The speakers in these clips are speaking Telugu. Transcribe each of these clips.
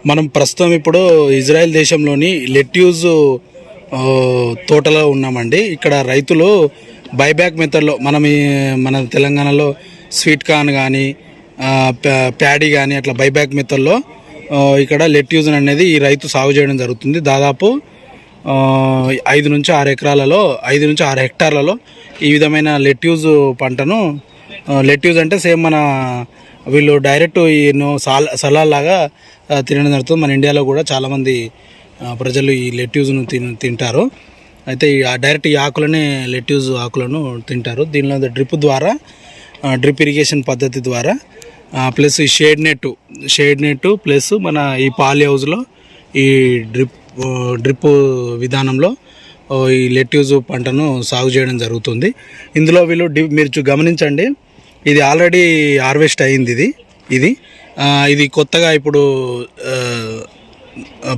మనం ప్రస్తుతం ఇప్పుడు ఇజ్రాయెల్ దేశంలోని లెట్యూజ్ తోటలో ఉన్నామండి. ఇక్కడ రైతులు బైబ్యాక్ మెథడ్లో మన తెలంగాణలో స్వీట్ కార్న్ కానీ ప్యాడీ కానీ అట్లా బైబ్యాక్ మెథడ్లో ఇక్కడ లెట్యూజ్ అనేది ఈ రైతు సాగు చేయడం జరుగుతుంది. దాదాపు 5 నుంచి 6 ఎకరాలలో 5 నుంచి 6 హెక్టార్లలో ఈ విధమైన లెట్యూజ్ పంటను, లెట్యూజ్ అంటే సేమ్ మన వీళ్ళు డైరెక్ట్ ఎన్నో సలాల్లాగా తినడం జరుగుతుంది. మన ఇండియాలో కూడా చాలామంది ప్రజలు ఈ లెట్యూజ్ను తింటారు. అయితే డైరెక్ట్ ఈ ఆకులనే లెట్యూజ్ ఆకులను తింటారు. దీనిలో డ్రిప్ ఇరిగేషన్ పద్ధతి ద్వారా ప్లస్ ఈ షేడ్ నెట్ ప్లస్ మన ఈ పాలీ హౌస్లో ఈ డ్రిప్ విధానంలో ఈ లెట్యూజ్ పంటను సాగు చేయడం జరుగుతుంది. ఇందులో వీళ్ళు మీరు గమనించండి, ఇది ఆల్రెడీ హార్వెస్ట్ అయింది. ఇది కొత్తగా ఇప్పుడు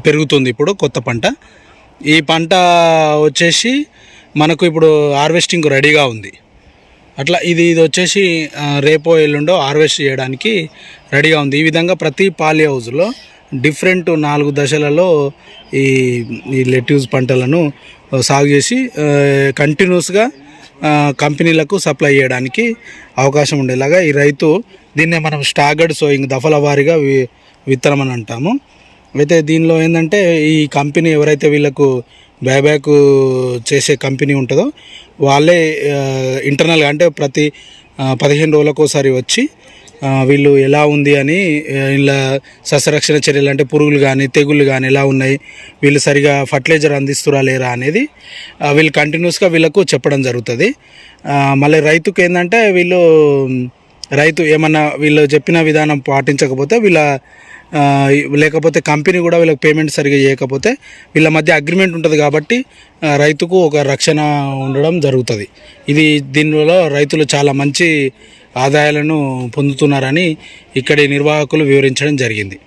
పెరుగుతుంది. ఇప్పుడు కొత్త పంట. ఈ పంట వచ్చేసి మనకు ఇప్పుడు హార్వెస్టింగ్ రెడీగా ఉంది. అట్లా ఇది వచ్చేసి రేపో ఎల్లుండో హార్వెస్ట్ చేయడానికి రెడీగా ఉంది. ఈ విధంగా ప్రతి పాలీ హౌస్లో డిఫరెంట్ 4 దశలలో ఈ లెట్యూజ్ పంటలను సాగు చేసి కంటిన్యూస్గా కంపెనీలకు సప్లై చేయడానికి అవకాశం ఉండేలాగా ఈ రైతు దీన్నే మనం స్టాగర్డ్ సోయింగ్ దఫల వారీగా విత్తనం అని అంటాము. అయితే దీనిలో ఏంటంటే ఈ కంపెనీ ఎవరైతే వీళ్ళకు బైబ్యాక్ చేసే కంపెనీ ఉంటుందో వాళ్ళే ఇంటర్నల్గా అంటే ప్రతి 15 రోజులకు ఒకసారి వచ్చి వీళ్ళు ఎలా ఉంది అని ఇలా సస్యరక్షణ చర్యలు అంటే పురుగులు కానీ తెగుళ్ళు కానీ ఎలా ఉన్నాయి, వీళ్ళు సరిగా ఫర్టిలైజర్ అందిస్తురా లేరా అనేది వీళ్ళు కంటిన్యూస్గా వీళ్ళకు చెప్పడం జరుగుతుంది. మళ్ళీ రైతుకు ఏంటంటే రైతు ఏమన్నా వీళ్ళు చెప్పిన విధానం పాటించకపోతే లేకపోతే కంపెనీ కూడా వీళ్ళకి పేమెంట్ సరిగా చేయకపోతే వీళ్ళ మధ్య అగ్రిమెంట్ ఉంటుంది కాబట్టి రైతుకు ఒక రక్షణ ఉండడం జరుగుతుంది. దీనివల్ల రైతులు చాలా మంచి ఆదాయాలను పొందుతున్నారని ఇక్కడి నిర్వాహకులు వివరించడం జరిగింది.